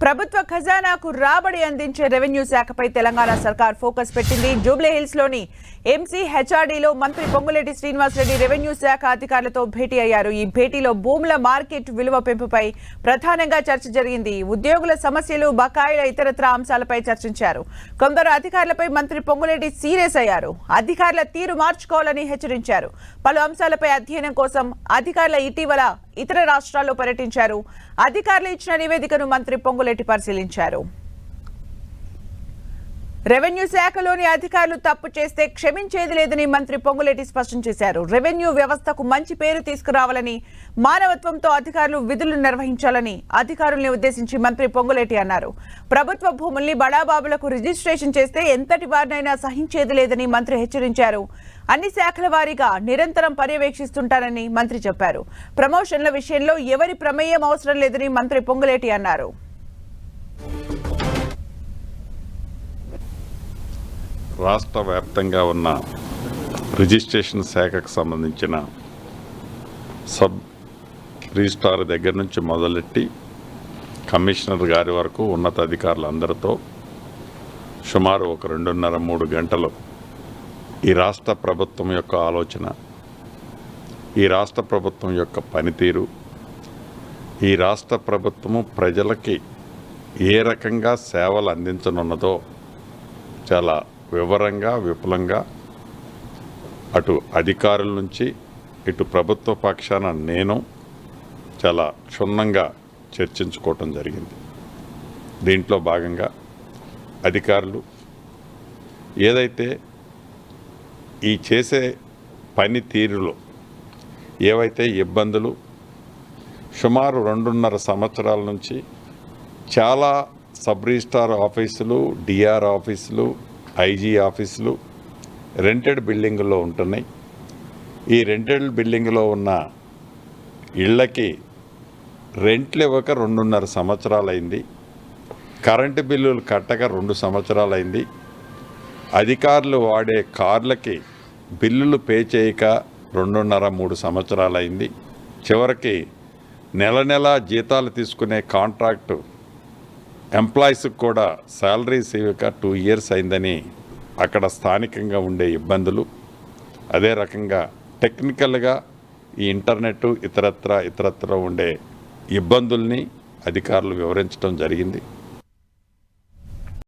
ప్రభుత్వ ఖజానాకు రాబడి అందించే రెవెన్యూ శాఖపై తెలంగాణ సర్కార్ ఫోకస్ పెట్టింది. జూబ్లీహిల్స్ లోని ఎంసీ హెచ్ఆర్డీలో మంత్రి పొంగులేటి శ్రీనివాసరెడ్డి రెవెన్యూ శాఖ అధికారులతో భేటీ అయ్యారు. ఈ భేటీలో భూముల మార్కెట్ విలువ పెంపుపై ప్రధానంగా చర్చ జరిగింది. ఉద్యోగుల సమస్యలు, బకాయిల ఇతరత్ర అంశాలపై చర్చించారు. కొందరు అధికారులపై మంత్రి పొంగులేటి సీరియస్ అయ్యారు. అధికారుల తీరు మార్చుకోవాలని హెచ్చరించారు. పలు అంశాలపై అధ్యయనం కోసం అధికారుల ఇటీవల ఇతర రాష్ట్రాల్లో పర్యటించారు. అధికారులు ఇచ్చిన నివేదికను మంత్రి పొంగులేటి పరిశీలించారు. రెవెన్యూ శాఖలోని అధికారులు తప్పు చేస్తే క్షమించేది లేదని మంత్రి పొంగులేటి స్పష్టం చేశారు. రెవెన్యూ వ్యవస్థకు మంచి పేరు తీసుకురావాలని, మానవత్వంతో అధికారులు విధులు నిర్వహించాలని అధికారుల్ని ఉద్దేశించి మంత్రి పొంగులేటి అన్నారు. ప్రభుత్వ భూముల్ని బడాబాబులకు రిజిస్ట్రేషన్ చేస్తే ఎంతటి వారినైనా సహించేది లేదని మంత్రి హెచ్చరించారు. అన్ని శాఖల వారీగా నిరంతరం పర్యవేక్షిస్తుంటారని మంత్రి చెప్పారు. ప్రమోషన్ల విషయంలో ఎవరి ప్రమేయం అవసరం లేదని మంత్రి పొంగులేటి అన్నారు. రాష్ట్ర వ్యాప్తంగా ఉన్న రిజిస్ట్రేషన్ శాఖకు సంబంధించిన సబ్ రిజిస్ట్రార్ దగ్గర నుంచి మొదలెట్టి కమిషనర్ గారి వరకు ఉన్నత అధికారులందరితో సుమారు ఒక 2.5-3 గంటలు ఈ రాష్ట్ర ప్రభుత్వం యొక్క ఆలోచన, ఈ రాష్ట్ర ప్రభుత్వం యొక్క పనితీరు, ఈ రాష్ట్ర ప్రభుత్వము ప్రజలకి ఏ రకంగా సేవలు అందించనున్నదో చాలా వివరంగా, విపులంగా అటు అధికారుల నుంచి ఇటు ప్రభుత్వ పక్షాన నేను చాలా క్షుణ్ణంగా చర్చించుకోవటం జరిగింది. దీంట్లో భాగంగా అధికారులు ఏదైతే ఈ చేసే పని తీరులో ఏవైతే ఇబ్బందులు సుమారు 2.5 సంవత్సరాల నుంచి చాలా సబ్ రిజిస్ట్రార్ ఆఫీసులు, డిఆర్ ఆఫీసులు, ఐజీ ఆఫీసులు రెంటెడ్ బిల్డింగుల్లో ఉంటున్నాయి. ఈ రెంటెడ్ బిల్డింగ్లో ఉన్న ఇళ్ళకి రెంట్లు ఇవ్వక 2.5 సంవత్సరాలైంది. కరెంటు బిల్లులు కట్టక 2 సంవత్సరాలైంది. అధికారులు వాడే కార్లకి బిల్లులు పే చేయక 2.5-3 సంవత్సరాలైంది. చివరికి నెల జీతాలు తీసుకునే కాంట్రాక్టు ఎంప్లాయీస్కి కూడా శాలరీస్ ఇవ్వక 2 ఇయర్స్ అయిందని అక్కడ స్థానికంగా ఉండే ఇబ్బందులు, అదే రకంగా టెక్నికల్గా ఈ ఇంటర్నెట్ ఇతరత్ర ఉండే ఇబ్బందుల్ని అధికారులు వివరించడం జరిగింది.